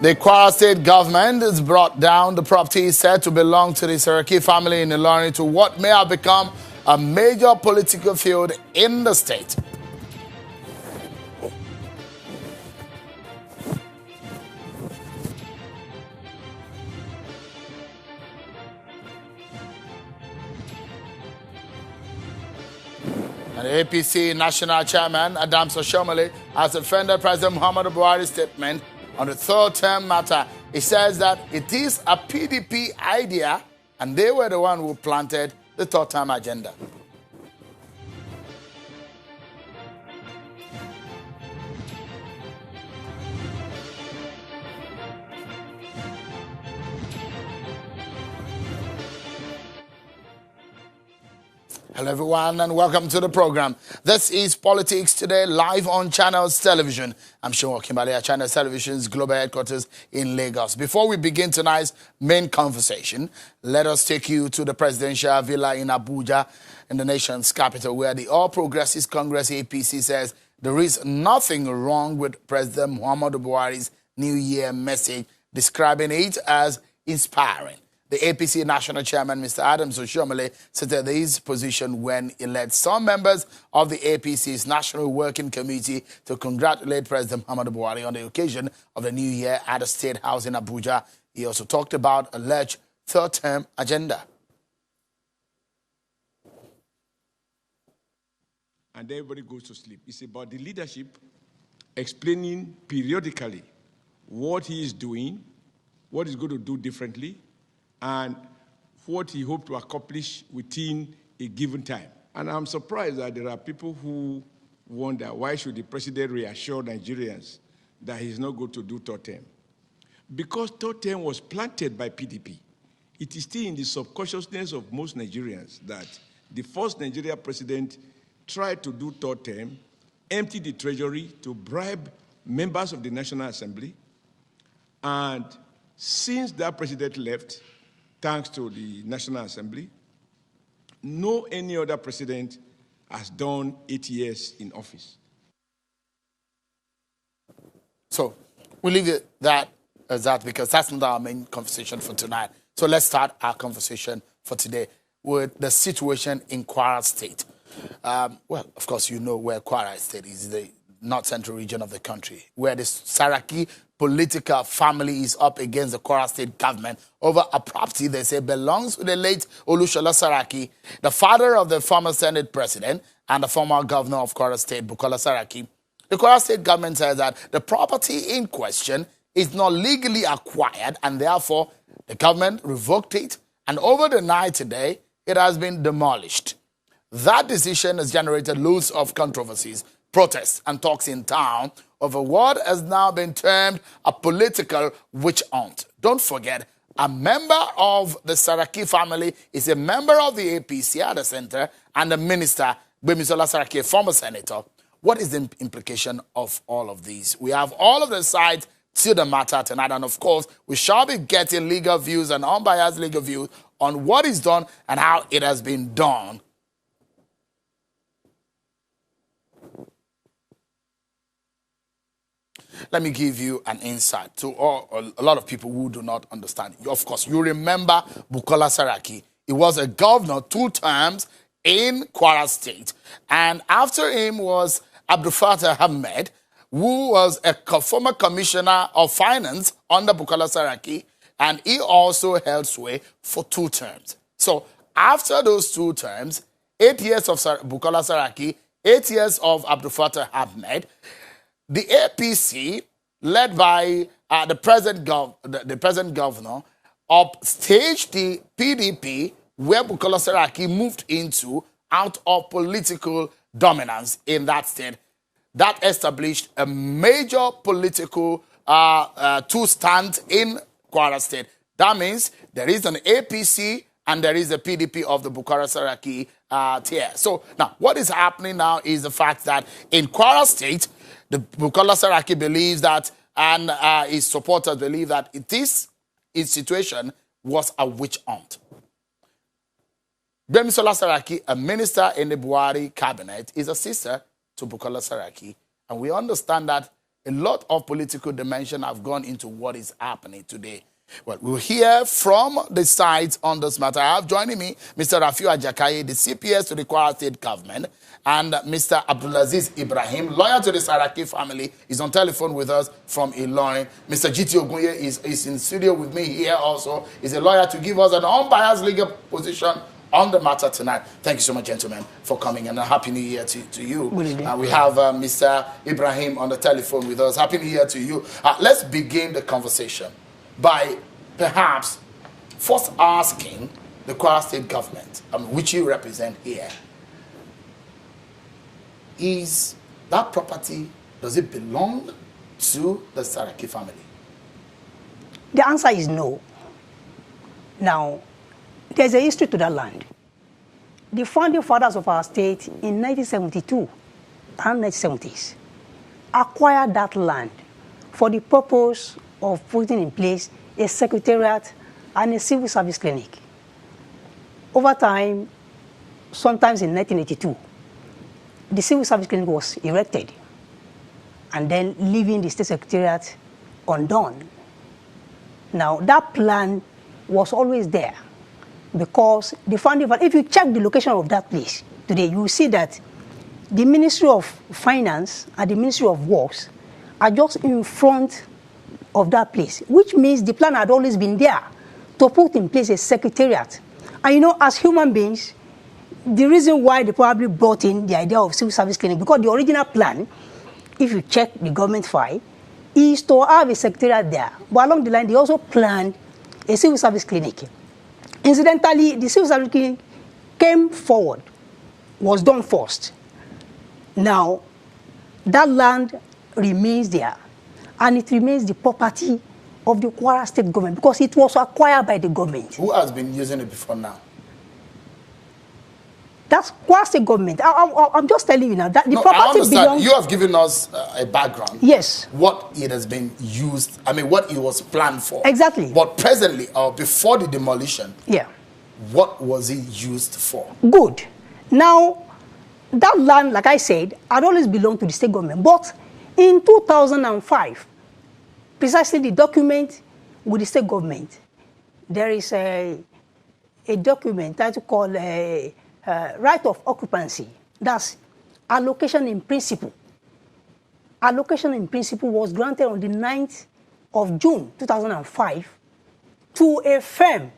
The Kwara State government has brought down the property said to belong to the Saraki family in Ilorin to what may have become a major political feud in the state. And the APC National Chairman Adams Oshomole has defended President Muhammadu Buhari's statement on the third term matter. He says that it is a PDP idea and they were the one who planted the third term agenda. Hello everyone and welcome to the program. This is Politics Today live on Channels Television. I'm Sean Kimbali at Channels Television's global headquarters in Lagos. Before we begin tonight's main conversation, let us take you to the presidential villa in Abuja, in the nation's capital, where the All Progressives Congress APC says there is nothing wrong with President Muhammadu Buhari's New Year message, describing it as inspiring. The APC National Chairman, Mr. Adams Oshomole, stated his position when he led some members of the APC's National Working Committee to congratulate President Muhammadu Buhari on the occasion of the New Year at the State House in Abuja. He also talked about alleged third-term agenda. And everybody goes to sleep. It's about the leadership explaining periodically what he is doing, what he's going to do differently, and what he hoped to accomplish within a given time. And I'm surprised that there are people who wonder why should the president reassure Nigerians that he's not going to do third term. Because third term was planted by PDP. It is still in the subconsciousness of most Nigerians that the first Nigeria president tried to do third term, emptied the treasury to bribe members of the National Assembly, and since that president left, thanks to the National Assembly, no any other president has done 8 years in office. So we'll leave it that as that because that's not our main conversation for tonight. So let's start our conversation for today with the situation in Kwara State. Well, of course, you know where Kwara State is, the north central region of the country, where the Saraki political family is up against the Kwara State government over a property they say belongs to the late Olushola Saraki, the father of the former Senate president and the former governor of Kwara State, Bukola Saraki. The Kwara State government says that the property in question is not legally acquired and therefore the government revoked it, and over the night today, it has been demolished. That decision has generated loads of controversies, protests and talks in town over what has now been termed a political witch hunt. Don't forget, a member of the Saraki family is a member of the APC at the center and the minister, Gbemisola Saraki, a former senator. What is the implication of all of these? We have all of the sides to the matter tonight, and of course, we shall be getting legal views and unbiased legal views on what is done and how it has been done. Let me give you an insight to a lot of people who do not understand. Of course, you remember Bukola Saraki. He was a governor 2 terms in Kwara State. And after him was Abdul Fattah Ahmed, who was a former commissioner of finance under Bukola Saraki. And he also held sway for 2 terms. So after those 2 terms, 8 years of Bukola Saraki, 8 years of Abdul Fattah Ahmed, the APC, led by the present governor, upstaged the PDP, where Bukola Saraki moved into, out of political dominance in that state. That established a major political two-stand in Kwara State. That means there is an APC and there is a PDP of the Bukola Saraki tier. So now, what is happening now is the fact that in Kwara State, the Bukola Saraki believes that, and his supporters believe that his situation was a witch hunt. Gbemisola Saraki, a minister in the Buhari cabinet, is a sister to Bukola Saraki. And we understand that a lot of political dimension have gone into what is happening today. Well, we'll hear from the sides on this matter. I have joining me Mr. Rafiu Ajakaye, the CPS to the Kwara State Government, and Mr. Abdulaziz Ibrahim, lawyer to the Saraki family, is on telephone with us from Ilorin. Mr. GT Ogunye is in studio with me here also. He's a lawyer to give us an unbiased legal position on the matter tonight. Thank you so much, gentlemen, for coming, and a happy new year to you. We have Mr. Ibrahim on the telephone with us. Happy new year to you. Let's begin the conversation by perhaps first asking the Kwara State Government, which you represent here, is that property, does it belong to the Saraki family? The answer is no. Now, there's a history to that land. The founding fathers of our state in 1972 and 1970s acquired that land for the purpose of putting in place a secretariat and a civil service clinic. Over time, sometimes in 1982, the civil service clinic was erected and then leaving the state secretariat undone. Now, that plan was always there because the founding fathers, if you check the location of that place today, you will see that the Ministry of Finance and the Ministry of Works are just in front of that place, which means the plan had always been there to put in place a secretariat. And you know, as human beings, the reason why they probably brought in the idea of civil service clinic, because the original plan, if you check the government file, is to have a secretariat there. But along the line, they also planned a civil service clinic. Incidentally, the civil service clinic came forward, was done first. Now, that land remains there, and it remains the property of the Kwara State government because it was acquired by the government. Who has been using it before now? That's Kwara State government. I'm just telling you now that the property belongs. You have given us a background. Yes. What it has been used, what it was planned for. Exactly. But presently, or before the demolition, yeah, what was it used for? Good. Now, that land, like I said, had always belonged to the state government. But in 2005, precisely the document with the state government, there is a document titled called right of occupancy. That's allocation in principle. Allocation in principle was granted on the 9th of June 2005 to a firm.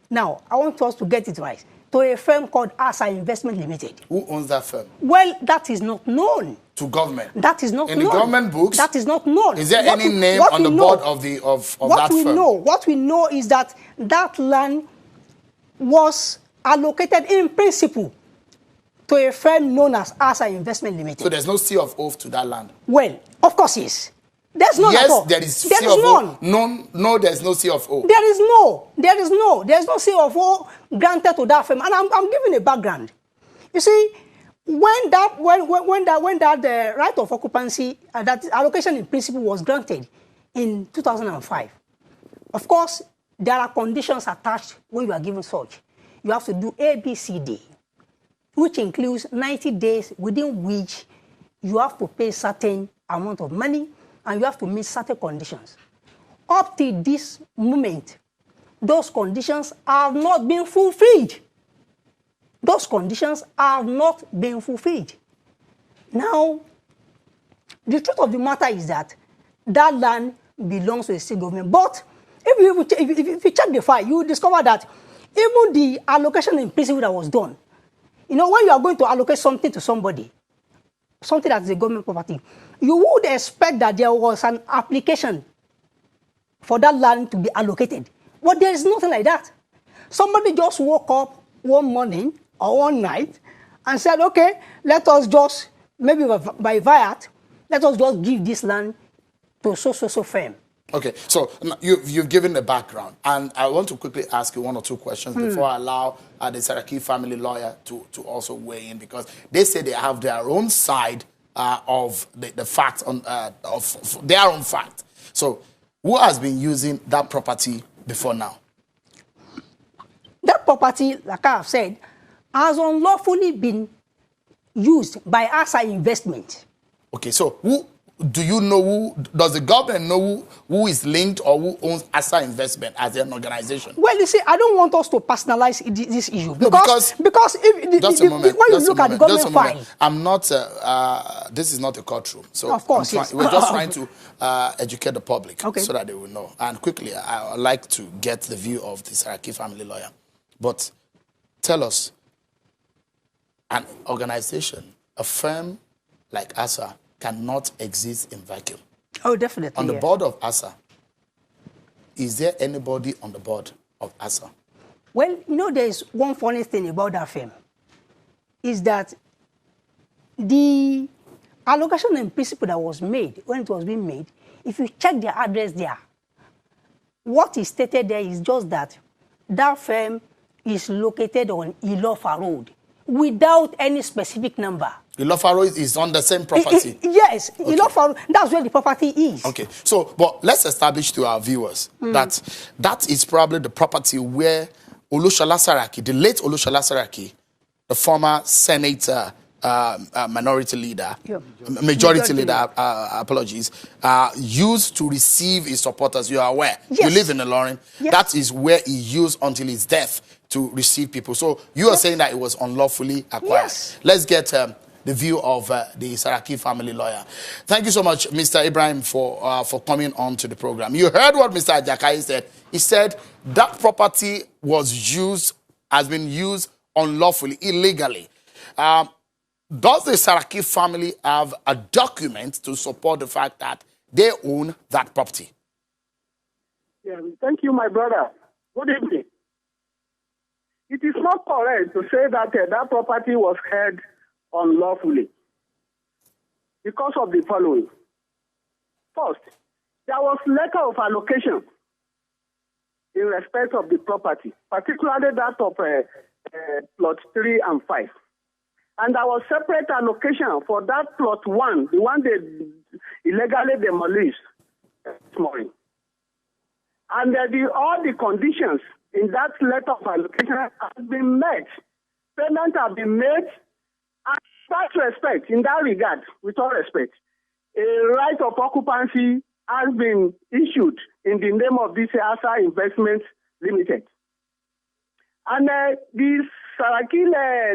Now, I want us to get it right. To a firm called Asa Investment Limited. Who owns that firm? Well, that is not known. To government? That is not known. In the government books? That is not known. Is there any name on the board of that firm? What we know is that that land was allocated in principle to a firm known as Asa Investment Limited. So there's no seal of oath to that land? Well, of course yes. There's none at all. Yes, there is seal of oath. No, there's no seal of oath. There's no seal of oath granted to that firm. And I'm giving a background. You see, when that right of occupancy, that allocation in principle was granted in 2005, of course, there are conditions attached when you are given such. You have to do A, B, C, D, which includes 90 days within which you have to pay certain amount of money and you have to meet certain conditions. Up to this moment, those conditions have not been fulfilled. Those conditions have not been fulfilled. Now, the truth of the matter is that that land belongs to the state government. But if you check the file, you will discover that even the allocation in principle that was done, you know, when you are going to allocate something to somebody, something that is a government property, you would expect that there was an application for that land to be allocated. But there is nothing like that. Somebody just woke up one morning or one night and said, okay, let us just, maybe by fiat, let us just give this land to so firm. Okay, so you've given the background, and I want to quickly ask you one or two questions before I allow the Saraki family lawyer to also weigh in, because they say they have their own side of the facts of their own fact. So, who has been using that property before now? That property, like I have said, has unlawfully been used by Asa Investment. Okay, so do you know does the government know who is linked or who owns ASA Investment as an organization? Well, you see, I don't want us to personalize this issue because if just a moment, when you look at the government file, I'm not. This is not a courtroom, so of course, yes. we're just trying to educate the public so that they will know. And quickly, I would like to get the view of the Saraki family lawyer. But tell us, an organization, a firm like ASA cannot exist in vacuum. Oh, definitely. On the board of ASA, is there anybody on the board of ASA? Well, you know, there's one funny thing about that firm, is that the allocation and principle that was made, when it was being made, if you check the address there, what is stated there is just that that firm is located on Ilofa Road without any specific number. Ilofa Road is on the same property? Yes, okay. Ilofa Road, that's where the property is. Okay, so, but let's establish to our viewers that that is probably the property where Olushola Saraki, the late Olushola Saraki, the former senator, minority leader, majority leader, apologies, used to receive his supporters. You are aware. Yes. You live in Ilorin. Yes. That is where he used until his death to receive people. So you are saying that it was unlawfully acquired. Yes. Let's get the view of the Saraki family lawyer. Thank you so much, Mr. Ibrahim, for coming on to the program. You heard what Mr. Ajakai said. He said that property has been used unlawfully, illegally. Does the Saraki family have a document to support the fact that they own that property? Yeah, thank you, my brother. Good evening. It is not correct to say that that property was held unlawfully because of the following. First, there was letter of allocation in respect of the property, particularly that of plot 3 and 5. And there was separate allocation for that plot 1, the one they illegally demolished this morning. And all the conditions in that letter of allocation have been met. Payments have been made. And in that regard, with all respect, a right of occupancy has been issued in the name of this ASA Investment Limited. And this Saraki,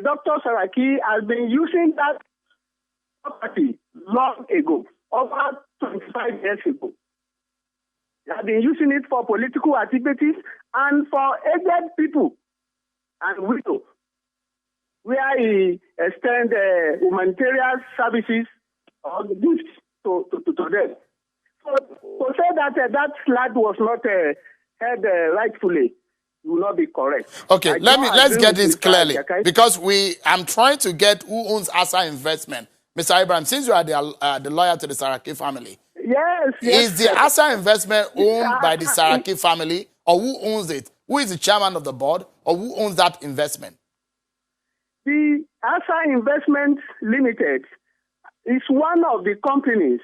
Dr. Saraki has been using that property long ago, over 25 years ago. He has been using it for political activities and for aged people and widows, where he extends humanitarian services or gifts to them. So to say that that slide was not held rightfully will not be correct. Okay, let's get this clearly, because I'm trying to get who owns ASA Investment. Mr. Ibrahim, since you are the lawyer to the Saraki family, yes. Is the ASA Investment owned by the Saraki family, or who owns it? Who is the chairman of the board, or who owns that investment? The ASA Investment Limited is one of the companies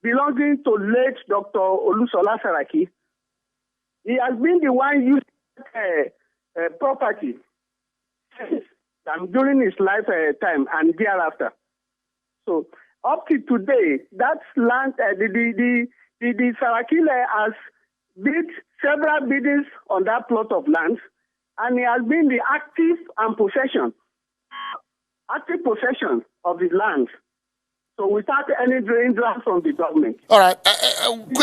belonging to late Dr. Olusola Saraki. He has been the one using property during his lifetime and thereafter. So up to today, that land, the Saraki has bid several biddings on that plot of land, and he has been the active possession of the land. So without any hindrance from the government. All right.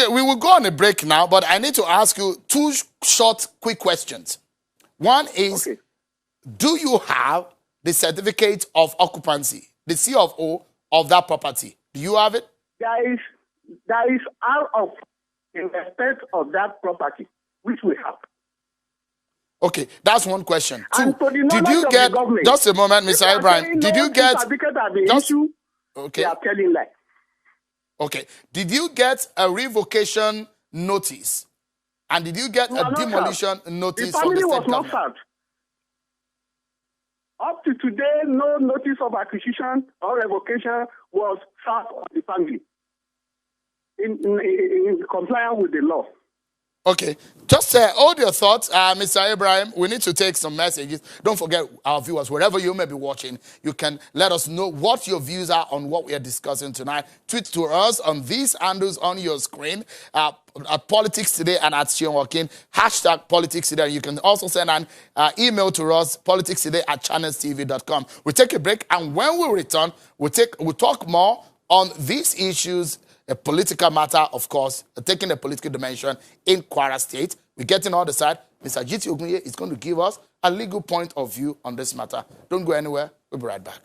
We will go on a break now, but I need to ask you two short, quick questions. One is, do you have the certificate of occupancy, the C of O of that property? Do you have it? There is out of in respect of that property, which we have. Okay, that's one question. Two, did you get, just a moment, Mr. Ibrahim, did you get, okay. They are telling lies. Okay, did you get a revocation notice? And did you get a demolition notice from the state government? The family was not served. Up to today, no notice of acquisition or revocation was served on the family in compliance with the law. Okay, just hold your thoughts, Mr. Abraham. We need to take some messages. Don't forget, our viewers, wherever you may be watching, you can let us know what your views are on what we are discussing tonight. Tweet to us on these handles on your screen, at Politics Today and at Sean Joaquin, hashtag Politics Today. You can also send an email to us, politicstoday@channelstv.com. We'll take a break, and when we return, we'll talk more on these issues. A political matter, of course, taking a political dimension in Kwara State. We're getting all the side. Mr. GT Ogunye is going to give us a legal point of view on this matter. Don't go anywhere. We'll be right back.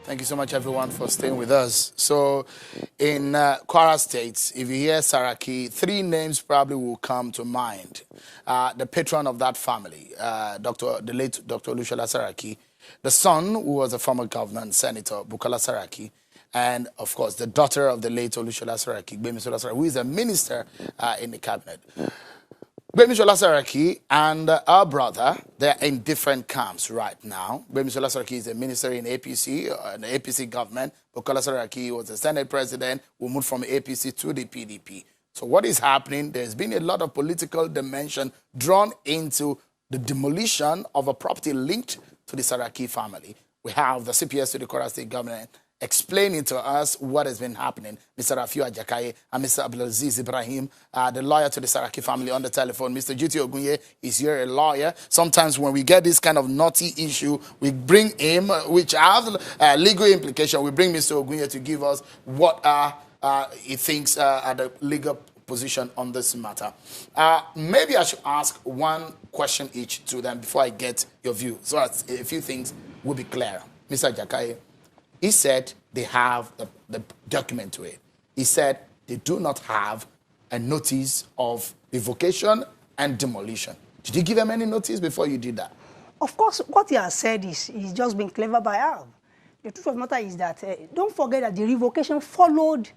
Thank you so much, everyone, for staying with us. So, in Kwara State, if you hear Saraki, three names probably will come to mind. The patron of that family, the late Dr. Olushola Saraki, the son, who was a former governor and senator, Bukola Saraki, and, of course, the daughter of the late Olushola Saraki, Gbemisola Saraki, who is a minister in the cabinet. Gbemisola Saraki and our brother, they're in different camps right now. Gbemisola Saraki is a minister in APC, the APC government. Bukola Saraki was the Senate president who moved from APC to the PDP. So what is happening? There's been a lot of political dimension drawn into the demolition of a property linked to the Saraki family. We have the CPS to the Kwara State government explaining to us what has been happening. Mr. Rafiu Ajakaye and Mr. Abdulaziz Ibrahim, the lawyer to the Saraki family, on the telephone. Mr. GT Ogunye is here, a lawyer. Sometimes when we get this kind of naughty issue, we bring him, which have legal implication. We bring Mr. Ogunye to give us what he thinks are the legal position on this matter. Maybe I should ask one question each to them before I get your view, so that a few things will be clear. Mr. Ajakaye, he said they have the document to it. He said they do not have a notice of revocation and demolition. Did you give them any notice before you did that? Of course, what he has said is he's just been clever by half. The truth of the matter is that don't forget that the revocation followed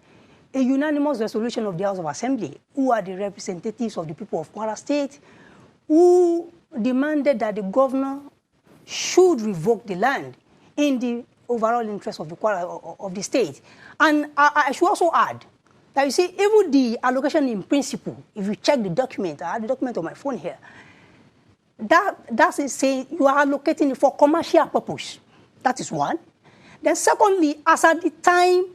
a unanimous resolution of the House of Assembly, who are the representatives of the people of Kwara State, who demanded that the governor should revoke the land in the overall interest of the state. And I should also add that, you see, even the allocation in principle, if you check the document, I have the document on my phone here, that's saying you are allocating it for commercial purpose. That is one. Then secondly, as at the time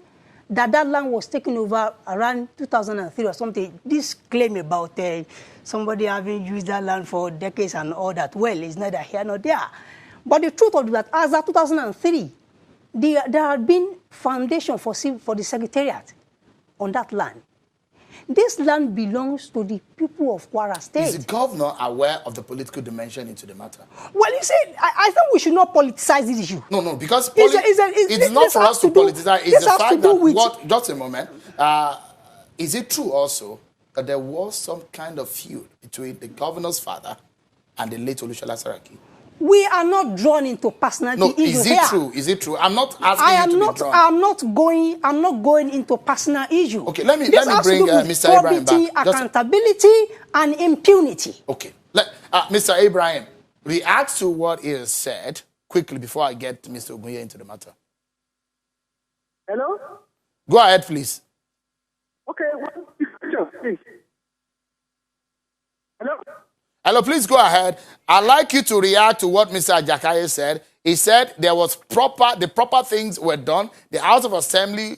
that land was taken over around 2003 or something, this claim about somebody having used that land for decades and all that, well, is neither here nor there. But the truth of that, as of 2003, there had been foundation for the secretariat on that land. This land belongs to the people of Kwara State. Is the governor aware of the political dimension into the matter? Well, you see, I think we should not politicize this issue. No, because it's not for us to politicize. It's the fact that just a moment. Is it true also that there was some kind of feud between the governor's father and the late Olushola Saraki? We are not drawn into personality issues here. Is it true? I'm not asking you to be drawn. I'm not going into personal issue. Okay, let me bring Mr. Abraham back. Accountability and impunity. Okay, Mr. Abraham, react to what he has said quickly before I get Mr. Ogunye into the matter. Hello? Go ahead, please. Okay, please. Hello? Hello, please go ahead. I'd like you to react to what Mr. Ajakaye said. He said there was the proper things were done. The House of Assembly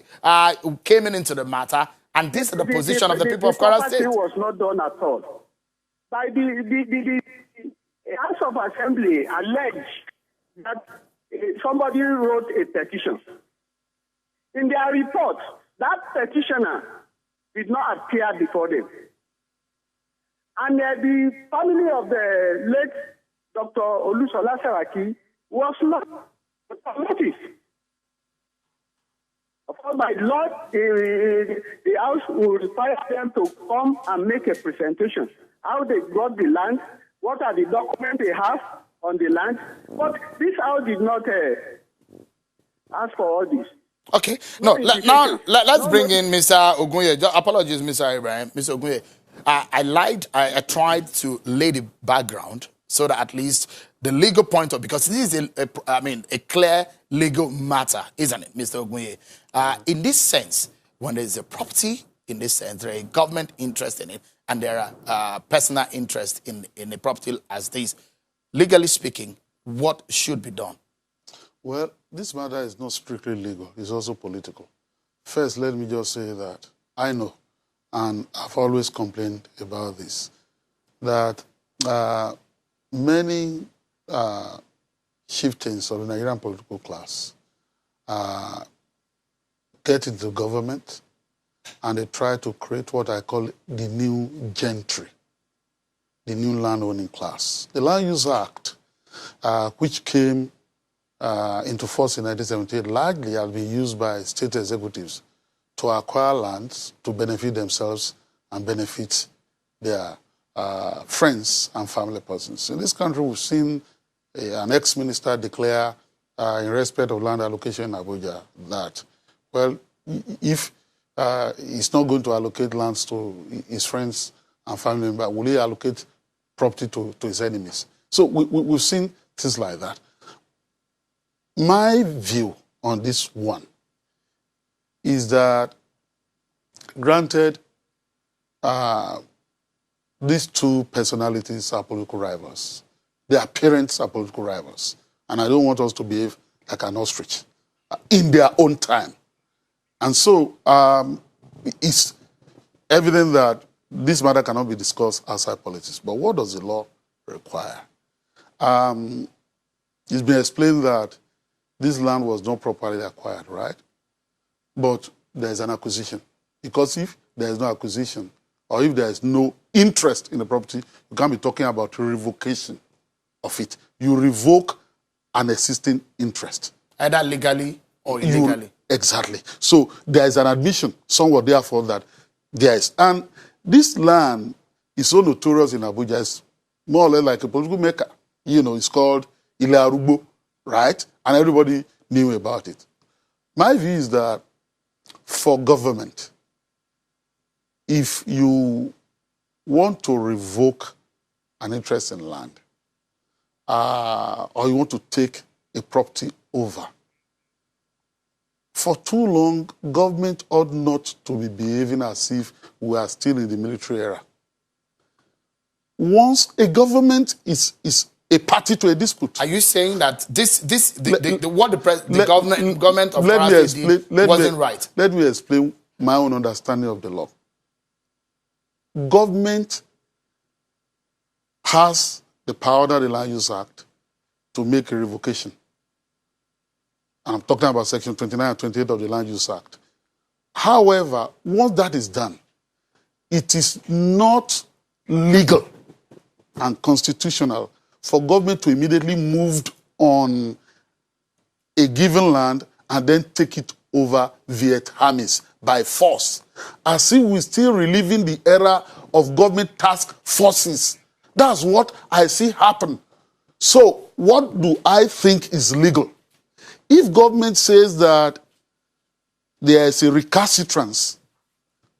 came into the matter, and this is the position of the people of Kwara State. The was not done at all. By the House of Assembly alleged that somebody wrote a petition. In their report, that petitioner did not appear before them. And the family of the late Dr. Olushola Saraki was not noticed. Of course, by law, the House will require them to come and make a presentation. How they got the land, what are the documents they have on the land. But this house did not ask for all this. Okay. No, let's bring in Mr. Ogunye. Apologies, Mr. Ibrahim. Mr. Ogunye, I tried to lay the background so that at least the legal point of, because this is a clear legal matter, isn't it, Mr. Ogunye? In this sense, when there's a property, in this sense, there is a government interest in it, and there are personal interest in the property as this. Legally speaking, what should be done? Well, this matter is not strictly legal. It's also political. First, let me just say that I know, and I've always complained about this, that many chieftains of the Nigerian political class get into government and they try to create what I call the new gentry, the new landowning class. The Land Use Act, which came into force in 1978, largely has been used by state executives to acquire lands to benefit themselves and benefit their friends and family persons. In this country, we've seen an ex-minister declare in respect of land allocation in Abuja that, well, if he's not going to allocate lands to his friends and family members, will he allocate property to his enemies? So we've seen things like that. My view on this one is that, granted, these two personalities are political rivals. Their parents are political rivals. And I don't want us to behave like an ostrich in their own time. And so it's evident that this matter cannot be discussed outside politics. But what does the law require? It's been explained that this land was not properly acquired, right? But there is an acquisition. Because if there is no acquisition, or if there is no interest in the property, you can't be talking about revocation of it. You revoke an existing interest. Either legally or illegally. Exactly. So there is an admission somewhat, therefore, that there is. And this land is so notorious in Abuja. It's more or less like a political maker. You know, it's called Ile Arugbo, right? And everybody knew about it. My view is that for government, if you want to revoke an interest in land, or you want to take a property over, for too long, government ought not to be behaving as if we are still in the military era. Once a government is a party to a dispute. Are you saying that what the government of France did wasn't right? Let me explain my own understanding of the law. Government has the power under the Land Use Act to make a revocation. I'm talking about Section 29 and 28 of the Land Use Act. However, once that is done, it is not legal and constitutional for government to immediately move on a given land and then take it over Vietnamese by force, as if we're still reliving the era of government task forces. That's what I see happen. So what do I think is legal? If government says that there is a recalcitrance,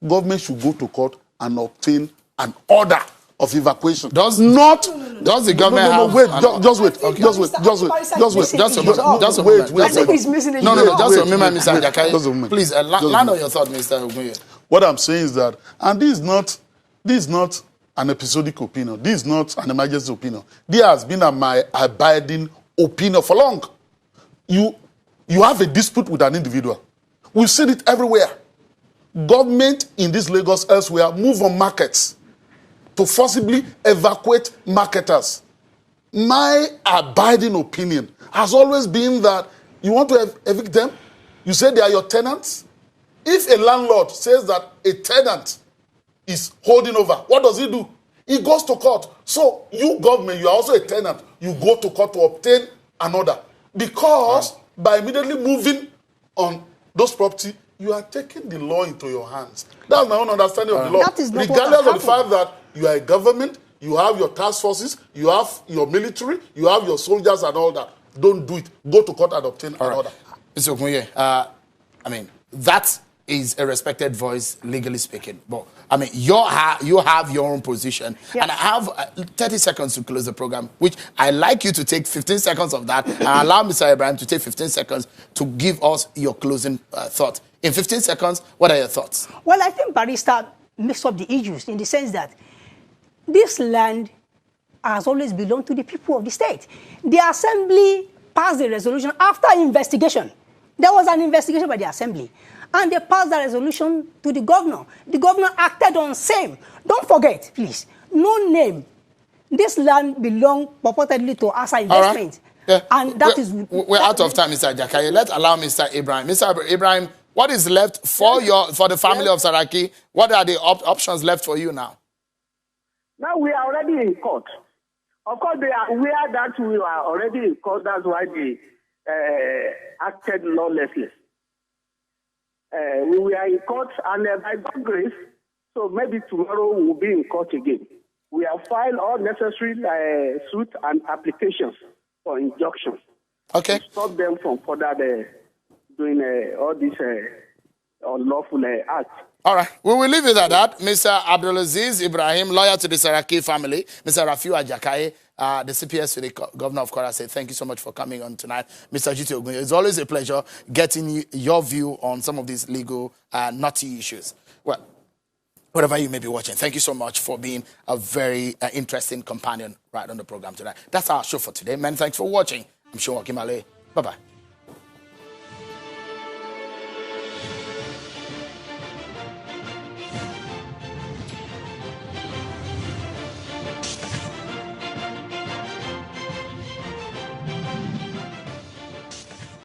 government should go to court and obtain an order of evacuation. Does the government have... Wait, just wait. Mr. Ajakai. Please, land on your thought, Mr. Ogunye. What I'm saying is that, and this is not an episodic opinion. This is not an emergency opinion. There has been my abiding opinion for long. You have a dispute with an individual. We've seen it everywhere. Government in this Lagos elsewhere move on markets to forcibly evacuate marketers. My abiding opinion has always been that you want to evict them, you say they are your tenants. If a landlord says that a tenant is holding over, what does he do? He goes to court. So you, government, you are also a tenant. You go to court to obtain an order. Because by immediately moving on those property, you are taking the law into your hands. That's my own understanding of the law. That is not regardless what of the fact that you are a government, you have your task forces, you have your military, you have your soldiers and all that. Don't do it. Go to court and obtain an order. Mr. Okunye, I mean, that is a respected voice, legally speaking. But, I mean, you have your own position. Yeah. And I have 30 seconds to close the program, which I like you to take 15 seconds of that and allow Mr. Ibrahim to take 15 seconds to give us your closing thought. In 15 seconds, what are your thoughts? Well, I think Barrister mixed up the issues in the sense that this land has always belonged to the people of the state. The Assembly passed the resolution after investigation. There was an investigation by the Assembly. And they passed the resolution to the governor. The governor acted on same. Don't forget, please, no name. This land belonged purportedly to Asa Investment. Yeah. And that we're out of time, Mr. Jakaye. Let's allow Mr. Ibrahim. Mr. Ibrahim, what is left for the family of Saraki? What are the options left for you now? Now we are already in court. Of course, they are aware that we are already in court. That's why they acted lawlessly. We are in court, and by God's grace, so maybe tomorrow we will be in court again. We have filed all necessary suits and applications for injunction. Okay. To stop them from further doing all these unlawful acts. All right. We will leave it at that. Mr. Abdulaziz Ibrahim, lawyer to the Saraki family. Mr. Fued Jakaye, the CPS to the governor of Kwara State. Thank you so much for coming on tonight. Mr. Jiti Ogunye, it's always a pleasure getting your view on some of these legal knotty issues. Well, whatever you may be watching, thank you so much for being a very interesting companion right on the program tonight. That's our show for today. Many thanks for watching. I'm Sean Wakimale. Bye-bye.